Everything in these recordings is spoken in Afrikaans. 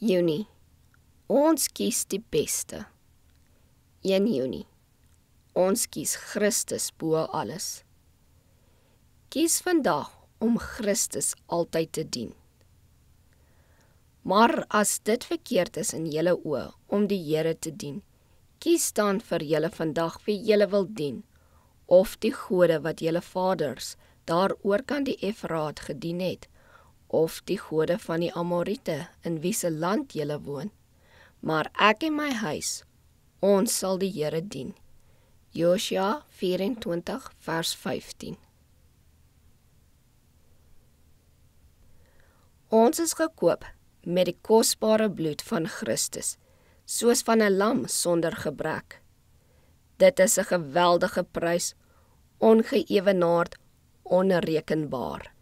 Junie. Ons kies die beste. 1 Junie. Ons kies Christus bo alles. Kies vandag om Christus altyd te dien. Maar as dit verkeerd is in julle oë om die Here te dien, kies dan vir julle vandag wie julle wil dien, of die gode wat julle vaders daar oorkant die Efraat gedien het, of die gode van die Amorite in wie se land julle woon. Maar ek en my huis, ons sal die Here dien. Josua 24 vers 15. Ons is gekoop met die kosbare bloed van Christus, soos van 'n lam sonder gebrek. Dit is 'n geweldige prys, ongeëwenaard, onrekenbaar.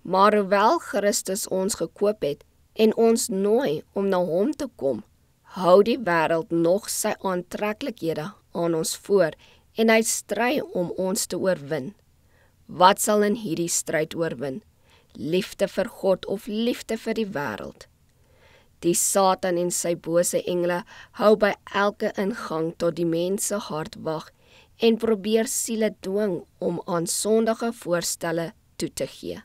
Maar hoewel Christus ons gekoop het en ons nooi om na hom te kom, hou die wêreld nog sy aantreklikhede aan ons voor en hy stry om ons te oorwin. Wat sal in hierdie stryd oorwin? Liefde vir God of liefde vir die wêreld? Die Satan en sy bose engele hou by elke ingang tot die mense hart wag en probeer siele dwing om aan sondige voorstelle toe te gee.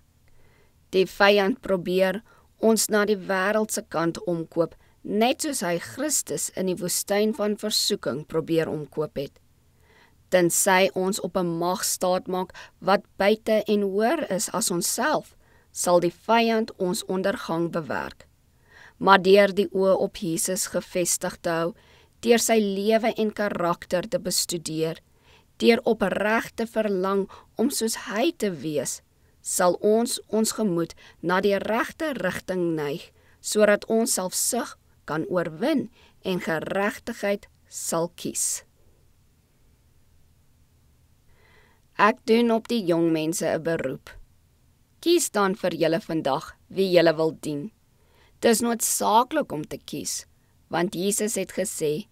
Die vyand probeer ons na die wêreld se kant omkoop, net soos hy Christus in die woestyn van versoeking probeer omkoop het. Tensy ons op 'n mag staat maak wat buite en hoër is as onsself, sal die vyand ons ondergang bewerk. Maar deur die oë op Jesus gefestig te hou, deur sy lewe en karakter te bestudeer, deur opreg te verlang om soos hy te wees, sal ons gemoed na die regte rigting neig, sodat ons selfsug kan oorwin en geregtigheid sal kies. Ek doen op die jong mense 'n beroep. Kies dan vir julle vandag wie julle wil dien. Dis noodsaaklik om te kies, want Jesus het gesê,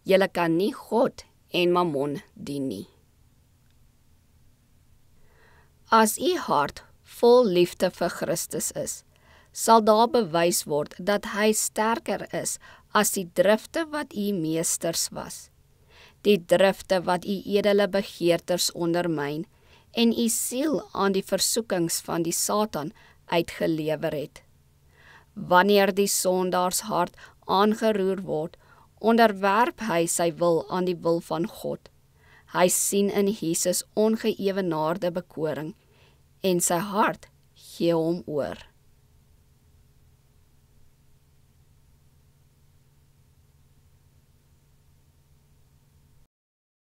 julle kan nie God en Mammon dien nie. As u hart vol liefde vir Christus is, sal daar bewys word dat hy sterker is as die drifte wat u meesters was, die drifte wat u edele begeertes ondermyn en u siel aan die versoekings van die Satan uitgelewer het. Wanneer die sondaars hart aangeroer word, onderwerp hy sy wil aan die wil van God. Hy sien in Jesus ongeëwenaarde bekoring en sy hart gee hom oor.